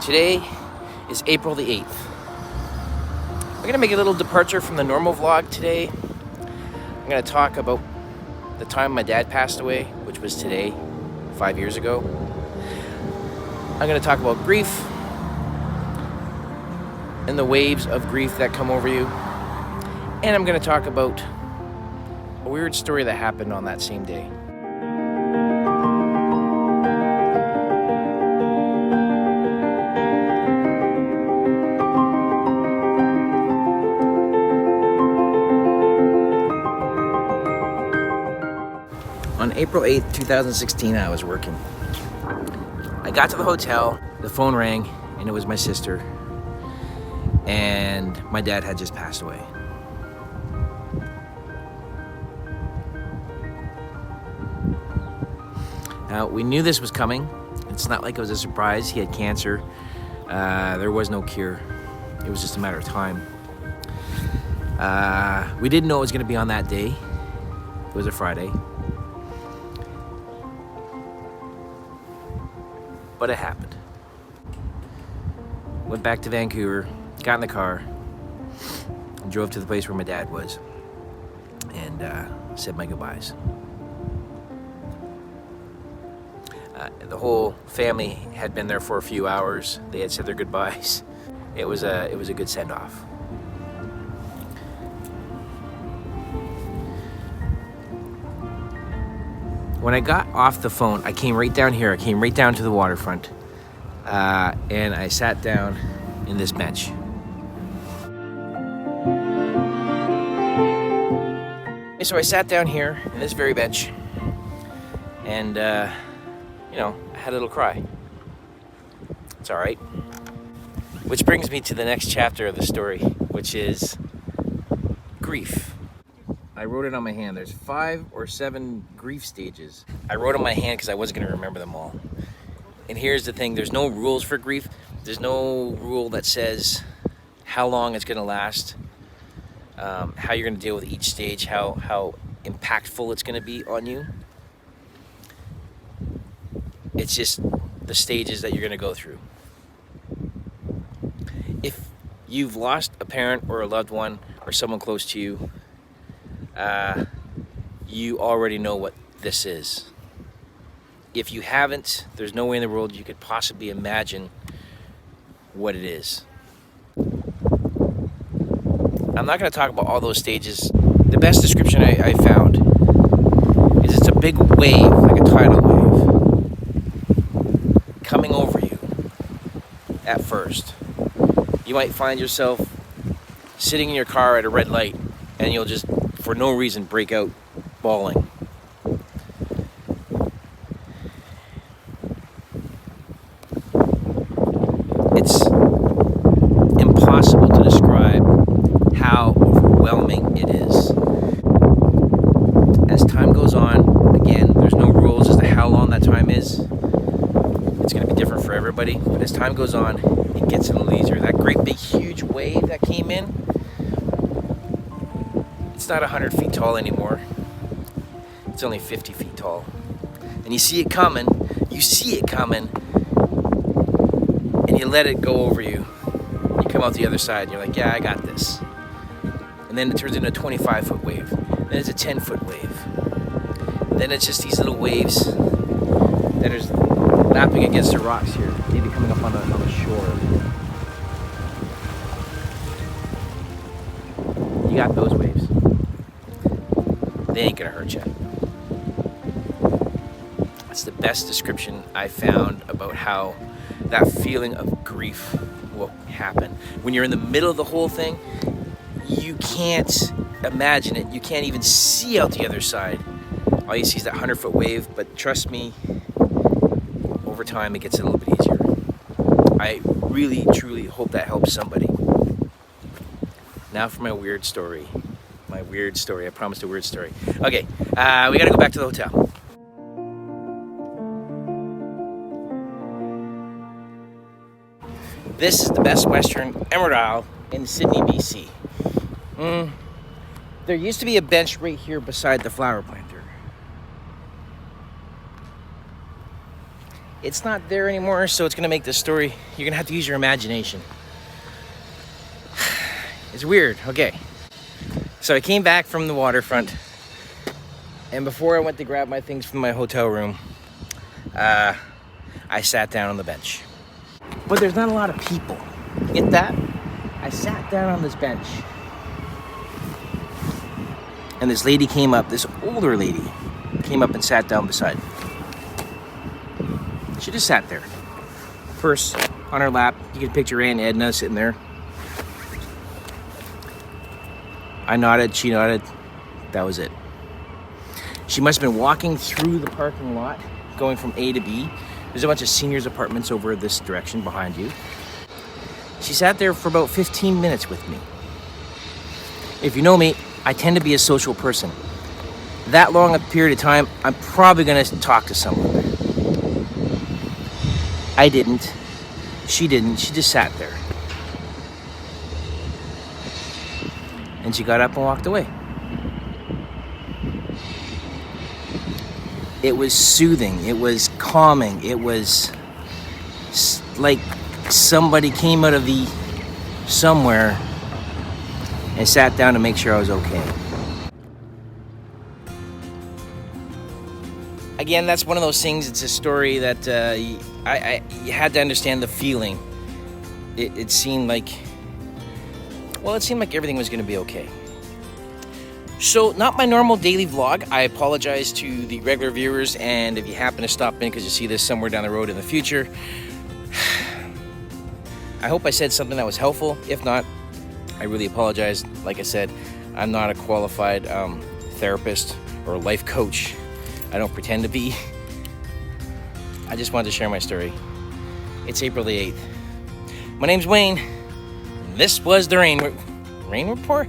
Today is April the 8th. We're gonna make a little departure from the normal vlog today. I'm gonna talk about the time my dad passed away, which was today, 5 years ago. I'm gonna talk about grief and the waves of grief that come over you. And I'm gonna talk about a weird story that happened on that same day. On April 8th, 2016, I was working. I got to the hotel, the phone rang, and it was my sister. And my dad had just passed away. Now, we knew this was coming. It's not like it was a surprise. He had cancer. There was no cure. It was just a matter of time. We didn't know it was gonna be on that day. It was a Friday. But it happened. Went back to Vancouver, got in the car, and drove to the place where my dad was, and said my goodbyes. The whole family had been there for a few hours. They had said their goodbyes. It was a good send-off. When I got off the phone, I came right down here. I came right down to the waterfront, and I sat down in this bench. So I sat down here in this very bench, and you know, I had a little cry. It's all right. Which brings me to the next chapter of the story, which is grief. I wrote it on my hand. There's 5 or 7 grief stages. I wrote on my hand because I wasn't going to remember them all. And here's the thing, there's no rules for grief. There's no rule that says how long it's going to last, how you're going to deal with each stage, how impactful it's going to be on you. It's just the stages that you're going to go through. If you've lost a parent or a loved one or someone close to you, you already know what this is. If you haven't, there's no way in the world you could possibly imagine what it is. I'm not going to talk about all those stages. The best description I found is it's a big wave, like a tidal wave, coming over you at first. You might find yourself sitting in your car at a red light and you'll just, for no reason, break out bawling. It's impossible to describe how overwhelming it is. As time goes on, again, there's no rules as to how long that time is. It's going to be different for everybody, but as time goes on, it gets a little easier. That great big huge wave that came in, it's not 100 feet tall anymore. It's only 50 feet tall. And you see it coming, and you let it go over you. You come out the other side and you're like, yeah, I got this. And then it turns into a 25-foot wave. Then it's a 10-foot wave. Then it's just these little waves that are lapping against the rocks here, maybe coming up on the shore. You got those waves. They ain't gonna hurt you. That's the best description I found about how that feeling of grief will happen. When you're in the middle of the whole thing, you can't imagine it. You can't even see out the other side. All you see is that 100-foot wave, but trust me, over time it gets a little bit easier. I really, truly hope that helps somebody. Now for my weird story. I promised a weird story. Okay, we gotta go back to the hotel. This is the Best Western Emerald Isle in Sydney, BC. There used to be a bench right here beside the flower planter. it's not there anymore, so it's gonna make this story, you're gonna have to use your imagination. It's weird. Okay, so I came back from the waterfront, and before I went to grab my things from my hotel room, I sat down on the bench. But there's not a lot of people. Get that? I sat down on this bench, and this lady came up, this older lady came up and sat down beside me. She just sat there, purse on her lap. You can picture Aunt Edna sitting there. I nodded, she nodded, that was it. She must have been walking through the parking lot, going from A to B. There's a bunch of seniors' apartments over this direction behind you. She sat there for about 15 minutes with me. If you know me, I tend to be a social person. That long a period of time, I'm probably gonna talk to someone. I didn't. She didn't. She just sat there. And she got up and walked away. It was soothing. It was calming. It was like somebody came out of the somewhere and sat down to make sure I was okay. Again, that's one of those things. It's a story that you had to understand the feeling. It seemed like, well, it seemed like everything was going to be okay. So, not my normal daily vlog. I apologize to the regular viewers, and if you happen to stop in because you see this somewhere down the road in the future, I hope I said something that was helpful. If not, I really apologize. Like I said, I'm not a qualified therapist or life coach. I don't pretend to be. I just wanted to share my story. It's April the 8th. My name's Wayne. This was the Rain Report.